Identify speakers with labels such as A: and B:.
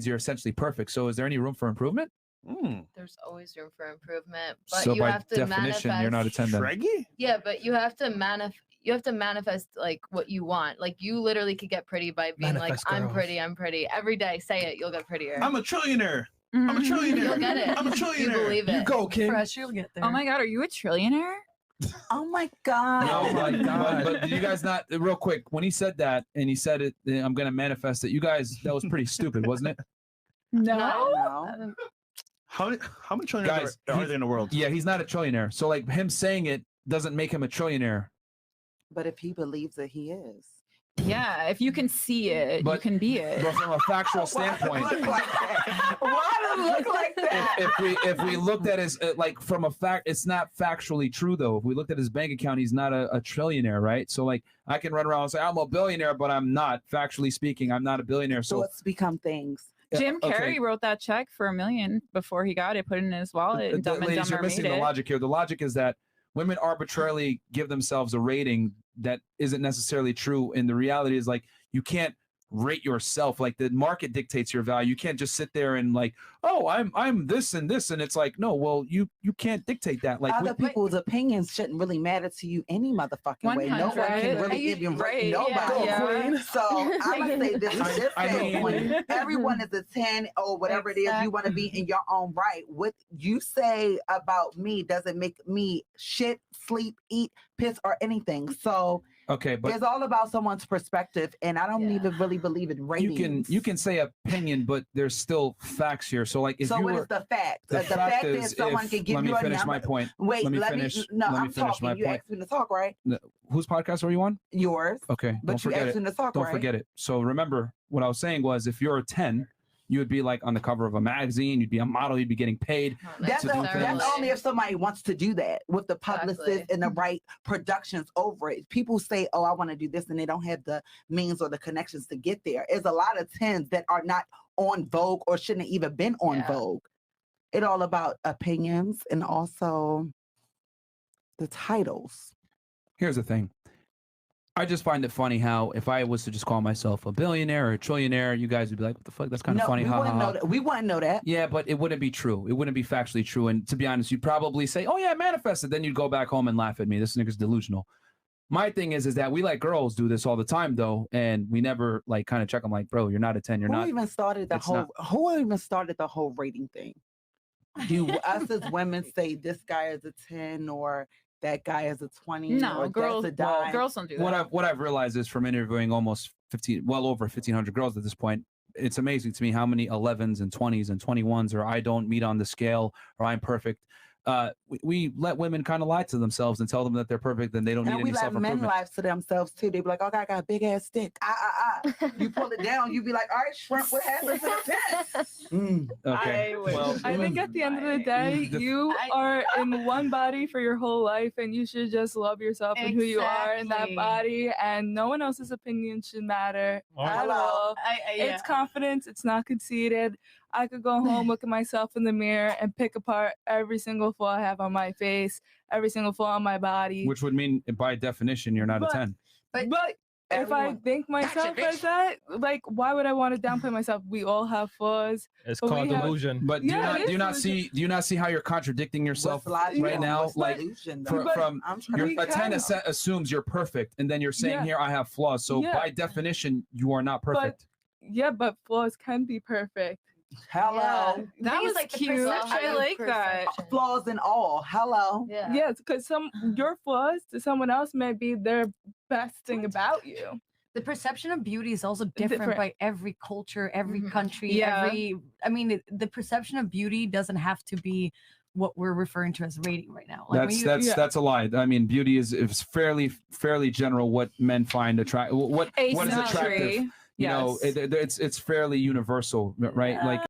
A: you're essentially perfect. So is there any room for improvement?
B: There's always room for improvement, but
A: So
B: you
A: by
B: have to
A: definition,
B: manifest.
A: you're not a 10 then.
C: Shreggy?
B: Yeah, but you have to manifest like what you want. Like you literally could get pretty by being
D: Manifest
B: like, I'm
D: girls.
B: pretty, I'm pretty. Every day, say it, you'll get prettier.
C: I'm a trillionaire. I'm a trillionaire.
B: You'll get it.
C: I'm a
B: You
C: trillionaire.
B: believe it.
D: You go, King.
E: Fresh, you'll get there.
F: Oh my God, are you a trillionaire?
E: Oh my God.
A: Oh my God. But did you guys not, real quick, when he said that and he said it, I'm going to manifest it, you guys, that was pretty stupid, wasn't it?
E: No.
C: How many trillionaires
A: Guys,
C: are there in the world?
A: Yeah, he's not a trillionaire. So like him saying it doesn't make him a trillionaire.
E: But if he believes that he is.
F: Yeah, if you can see it, you
A: But-
F: can be it.
A: But from a factual standpoint,
E: Why does it look like that?
A: if we looked at his like from a fact, it's not factually true though. If we looked at his bank account, he's not a trillionaire, right? So like I can run around and say I'm a billionaire, but I'm not. Factually speaking, I'm not a billionaire. So
E: Thoughts become things.
F: Jim
A: okay.
F: Carrey wrote that check for $1 million before he got it, put it in his wallet, and Dumb and
A: ladies,
F: Dumber
A: you're missing
F: made
A: the
F: it.
A: logic here. The logic is that women arbitrarily give themselves a rating that isn't necessarily true, and the reality is like you can't rate yourself. Like the market dictates your value. You can't just sit there and like, oh, I'm this and this, and it's like, no, well, you can't dictate that. Like
E: Other people's opinions shouldn't really matter to you any motherfucking way. No one
F: 100.
E: can really give you
F: Right,
E: nobody.
F: yeah.
E: So I'm gonna say this from this
A: I mean-
E: standpoint. Everyone is a 10 or whatever it is you want to be in your own right. What you say about me doesn't make me shit, sleep, eat, piss, or anything. So
A: okay, but
E: it's all about someone's perspective, and I don't even really believe in ratings.
A: you can say opinion, but there's still facts here. So like if
E: So
A: you
E: what
A: were
E: is the fact?
A: the
E: The fact is someone
A: if-
E: can give
A: let me
E: you a
A: finish
E: number.
A: my point.
E: Wait,
A: let me
E: let
A: finish.
E: me. No,
A: let me
E: I'm
A: finish
E: talking.
A: my
E: You
A: point.
E: asked me to talk, right?
A: Whose podcast are you on?
E: Yours.
A: Okay,
E: But
A: don't
E: you
A: forget
E: asked
A: it.
E: me to talk,
A: Don't
E: right?
A: forget it. So remember, what I was saying was, if you're a 10, you would be like on the cover of a magazine. You'd be a model. You'd be getting paid.
E: That's,
A: to do
E: that's
A: things.
E: only if somebody wants to do that with the publicist
B: Exactly.
E: and the right productions over it. People say, oh, I want to do this, and they don't have the means or the connections to get there. There's a lot of 10s that are not on Vogue or shouldn't have even been on
B: Yeah.
E: Vogue. It's all about opinions and also the titles.
A: Here's the thing. I just find it funny how if I was to just call myself a billionaire or a trillionaire, you guys would be like, what the fuck? That's kind of
E: No,
A: funny.
E: we
A: Ha, ha,
E: wouldn't
A: ha.
E: know that. We wouldn't know that.
A: Yeah, but it wouldn't be true. It wouldn't be factually true. And to be honest, you'd probably say, oh, yeah, I manifested. Then you'd go back home and laugh at me. This nigga's delusional. My thing is that we let girls do this all the time, though. And we never like kind of check them like, bro, you're not a 10. You're
E: Who
A: not.
E: even started the
A: it's
E: whole?
A: not-
E: Who even started the whole rating thing? Do us as women say this guy is a 10 or that guy is a 20?
F: No,
E: or
F: girls,
E: that's a dime?
F: girls don't do that.
A: What I've realized is from interviewing almost well over 1,500 girls at this point, it's amazing to me how many 11s and 20s and 21s or I don't meet on the scale or I'm perfect. We let women kind of lie to themselves and tell them that they're perfect and they don't
E: And
A: need
E: we
A: any
E: let
A: self-improvement.
E: men lie to themselves too. They be like, "Oh, I got a big ass stick." You pull it down, you be like, "All right, shrimp, what happened to the test?"
A: Okay. Well,
G: I think at the end of the day, you are in one body for your whole life, and you should just love yourself and who you are in that
B: Exactly.
G: body, and no one else's opinion should matter at all. It's confidence. It's not conceited. I could go home, look at myself in the mirror, and pick apart every single flaw I have on my face, every single flaw on my body.
A: which would mean by definition you're not
G: But-
A: a 10.
G: But if I
E: Everyone-
G: think myself as that, like, why would I want to downplay myself? We all have flaws.
D: It's
G: But we
D: called
G: have-
D: delusion.
A: But do
G: Yeah, it
A: you
G: is
A: not
G: delusion.
A: see how you're contradicting yourself
E: What's logical?
A: right now?
E: What's
A: Like
E: delusion, though?
A: from
E: I'm trying
A: your
E: to
A: a 10
G: kinda-
A: assumes you're perfect, and then you're saying
G: Yeah.
A: here I have flaws. So
G: Yeah.
A: by definition, you are not perfect.
G: Yeah, but flaws can be perfect.
E: Hello.
B: Yeah.
F: That
B: Thing is,
F: was
B: like, the
F: cute.
B: perception
F: I
B: of
F: like that.
B: perception.
E: Flaws and all. Hello.
B: Yeah.
G: Yes, because your flaws to someone else may be their best thing about you.
H: The perception of beauty is also different,
G: Different.
H: by every culture, every
B: Mhm.
H: country,
F: Yeah.
H: I mean, the perception of beauty doesn't have to be what we're referring to as rating right now. Like when
A: That's a lie. I mean, beauty is fairly general. What men find attractive, what is attractive.
F: Asymmetry.
A: You know,
F: Yes.
A: it's fairly universal, right? Like